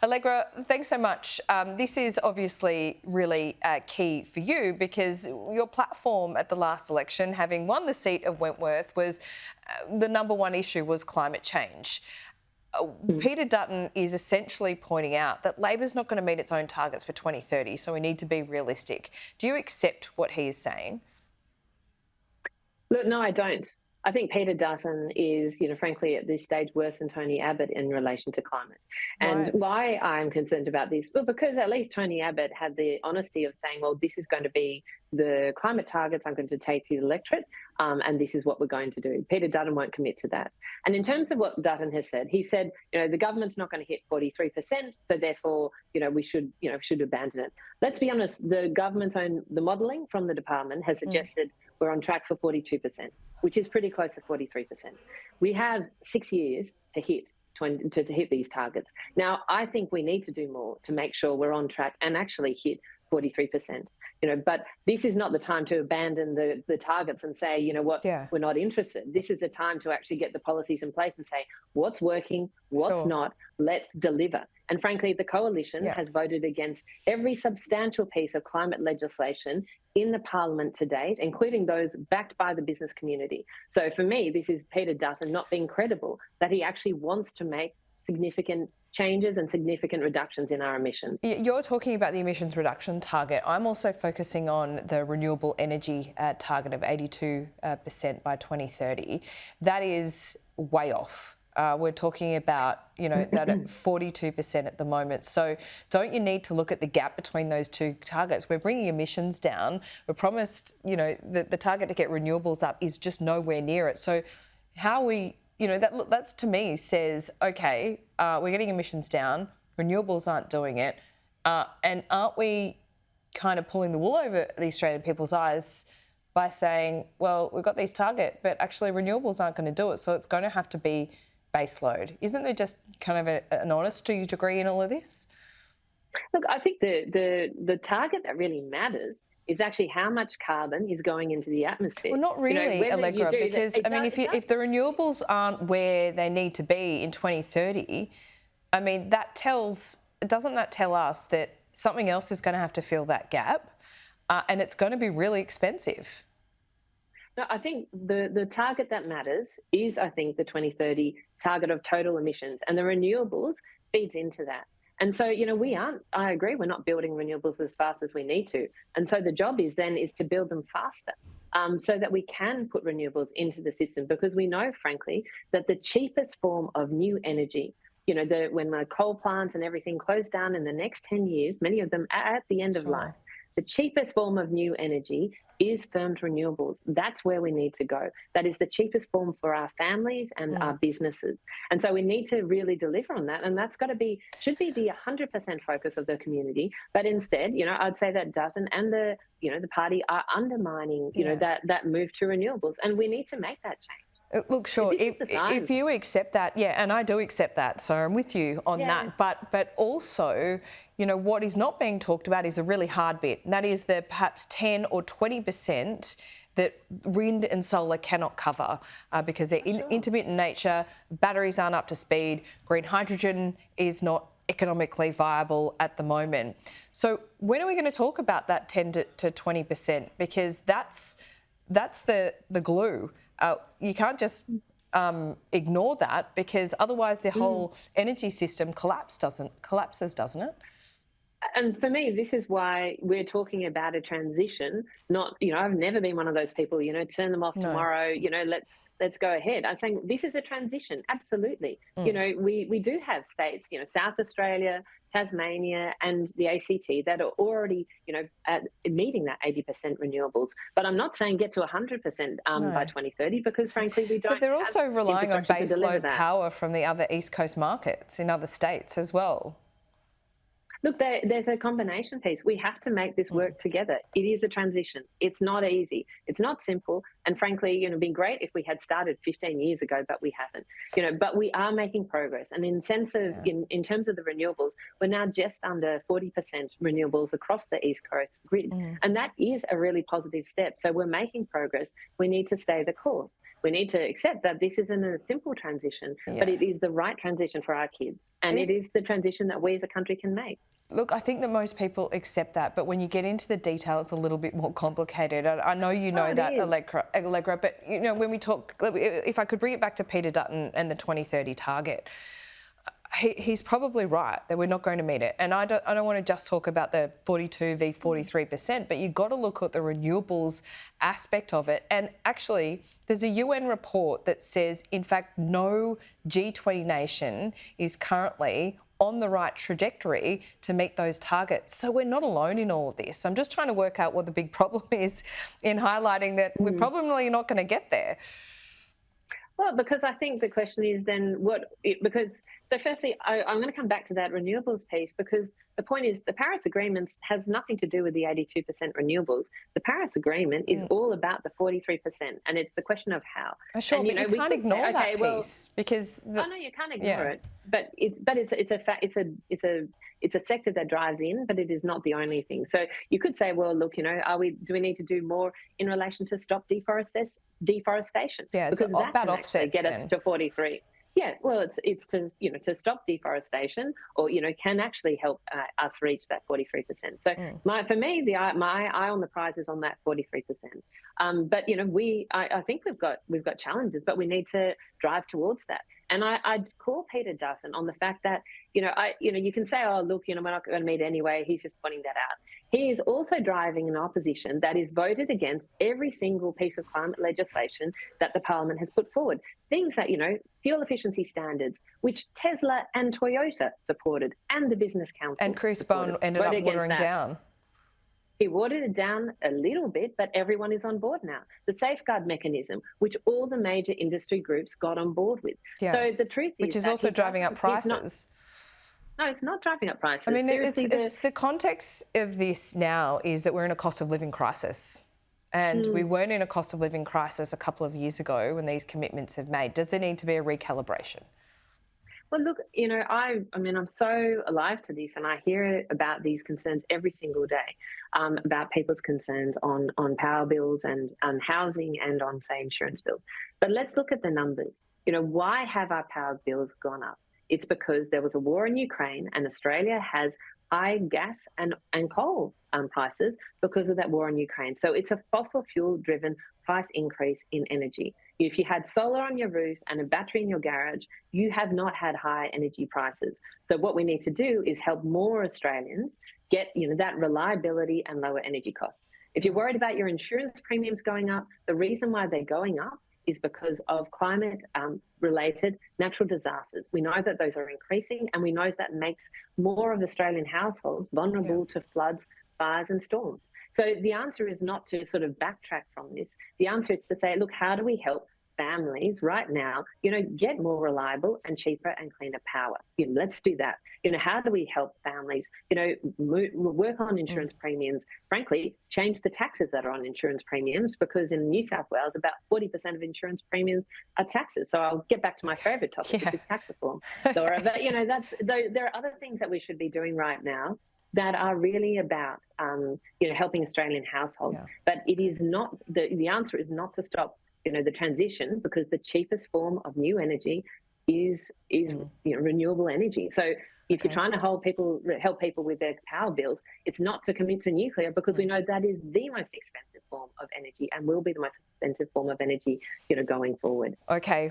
Allegra, thanks so much. This is obviously really key for you because your platform at the last election, having won the seat of Wentworth, was the number one issue was climate change. Peter Dutton is essentially pointing out that Labor's not going to meet its own targets for 2030, so we need to be realistic. Do you accept what he is saying? Look, no, I don't. I think Peter Dutton is, frankly, at this stage, worse than Tony Abbott in relation to climate. And Right. why I'm concerned about this? Well, because at least Tony Abbott had the honesty of saying, well, this is going to be the climate targets I'm going to take to the electorate, and this is what we're going to do. Peter Dutton won't commit to that. And in terms of what Dutton has said, he said, the government's not going to hit 43%, so therefore, we should abandon it. Let's be honest, the government's the modelling from the department has suggested we're on track for 42%, which is pretty close to 43%. We have 6 years to hit to hit these targets. Now, I think we need to do more to make sure we're on track and actually hit 43%. But this is not the time to abandon the targets and say, we're not interested. This is the time to actually get the policies in place and say what's working, what's not. Let's deliver. And frankly, the coalition has voted against every substantial piece of climate legislation in the parliament to date, including those backed by the business community. So for me, this is Peter Dutton not being credible that he actually wants to make significant changes and significant reductions in our emissions. You're talking about the emissions reduction target. I'm also focusing on the renewable energy target of 82% by 2030. That is way off. We're talking about, that at 42% at the moment. So don't you need to look at the gap between those two targets? We're bringing emissions down. We're promised, the target to get renewables up is just nowhere near it. So how we, that's to me says, okay, we're getting emissions down, renewables aren't doing it. And aren't we kind of pulling the wool over the Australian people's eyes by saying, well, we've got these targets, but actually renewables aren't going to do it. So it's going to have to be base load. Isn't there just kind of an honesty degree in all of this? Look, I think the target that really matters is actually how much carbon is going into the atmosphere. Well, not really, Allegra, because I mean, if the renewables aren't where they need to be in 2030, I mean, doesn't that tell us that something else is going to have to fill that gap, and it's going to be really expensive? No, I think the target that matters is, I think, the 2030 target of total emissions, and the renewables feeds into that. And so, I agree, we're not building renewables as fast as we need to. And so the job is to build them faster so that we can put renewables into the system, because we know, frankly, that the cheapest form of new energy, when the coal plants and everything close down in the next 10 years, many of them are at the end of life. The cheapest form of new energy is firmed renewables. That's where we need to go. That is the cheapest form for our families and our businesses. And so we need to really deliver on that. And that's should be the 100% focus of the community. But instead, I'd say that Dutton and the party are undermining, that move to renewables. And we need to make that change. Look, sure, if you accept that, and I do accept that, so I'm with you on that. But also, what is not being talked about is a really hard bit, and that is the perhaps 10 or 20% that wind and solar cannot cover because they're intermittent nature, batteries aren't up to speed, green hydrogen is not economically viable at the moment. So when are we going to talk about that 10 to 20%? Because that's the glue. You can't just ignore that, because otherwise the whole energy system collapses, doesn't it? And for me, this is why we're talking about a transition. Not, I've never been one of those people, turn them off tomorrow, let's go ahead. I'm saying this is a transition, absolutely. We do have states, South Australia, Tasmania and the ACT that are already, at meeting that 80% renewables. But I'm not saying get to 100% by 2030, because frankly, we don't. But they're also relying on base load that power from the other East Coast markets in other states as well. Look, there's a combination piece. We have to make this work together. It is a transition. It's not easy. It's not simple. And frankly, it'd been great if we had started 15 years ago, but we haven't. But we are making progress. And in sense of, in terms of the renewables, we're now just under 40% renewables across the East Coast grid. And that is a really positive step. So we're making progress. We need to stay the course. We need to accept that this isn't a simple transition, but it is the right transition for our kids. And it is the transition that we as a country can make. Look, I think that most people accept that, but when you get into the detail, it's a little bit more complicated. I know you know that, Allegra, but when we talk, if I could bring it back to Peter Dutton and the 2030 target, he's probably right that we're not going to meet it. And I don't want to just talk about the 42 v 43%, but you've got to look at the renewables aspect of it. And actually, there's a UN report that says, in fact, no G20 nation is currently on the right trajectory to meet those targets. So we're not alone in all of this. I'm just trying to work out what the big problem is in highlighting that we're probably not going to get there. Well, because I think the question is then so firstly, I'm going to come back to that renewables piece, because the point is the Paris Agreement has nothing to do with the 82% renewables. The Paris Agreement is all about the 43%, and it's the question of how. Sure, but you can't ignore that piece because I know you can't ignore it, but it's a sector that drives in, but it is not the only thing. So you could say, well, look, do we need to do more in relation to stop deforestation? Yeah, because so that can actually get us to 43. Yeah, well, it's to stop deforestation, or can actually help us reach that 43%. So for me, my eye on the prize is on that 43%. But I think we've got challenges, but we need to drive towards that. And I'd call Peter Dutton on the fact that you can say, oh look, we're not going to meet anyway. He's just pointing that out. He is also driving an opposition that is voted against every single piece of climate legislation that the Parliament has put forward. Things that, fuel efficiency standards, which Tesla and Toyota supported, and the Business Council. And Chris Bowen ended up watering down. He watered it down a little bit, but everyone is on board now. The safeguard mechanism, which all the major industry groups got on board with. Yeah. So the truth is, which is also driving up prices. No, it's not driving up prices. I mean, it's the context of this now is that we're in a cost of living crisis. And we weren't in a cost of living crisis a couple of years ago when these commitments have made. Does there need to be a recalibration? Well, look, I'm so alive to this, and I hear about these concerns every single day, about people's concerns on power bills and on housing and on, say, insurance bills. But let's look at the numbers. Why have our power bills gone up? It's because there was a war in Ukraine, and Australia has high gas and coal prices because of that war in Ukraine. So it's a fossil fuel driven price increase in energy. If you had solar on your roof and a battery in your garage, you have not had high energy prices. So what we need to do is help more Australians get that reliability and lower energy costs. If you're worried about your insurance premiums going up, the reason why they're going up is because of climate-related natural disasters. We know that those are increasing, and we know that makes more of Australian households vulnerable to floods, fires and storms. So the answer is not to sort of backtrack from this. The answer is to say, look, how do we help families right now, get more reliable and cheaper and cleaner power? Let's do that. How do we help families, work on insurance premiums, frankly, change the taxes that are on insurance premiums, because in New South Wales, about 40% of insurance premiums are taxes. So I'll get back to my favourite topic, which is tax reform. Laura, but, there are other things that we should be doing right now that are really about, helping Australian households. But it is not, the answer is not to stop the transition, because the cheapest form of new energy is renewable energy. So if you're trying to help people with their power bills, it's not to commit to nuclear, because we know that is the most expensive form of energy and will be the most expensive form of energy going forward. Okay,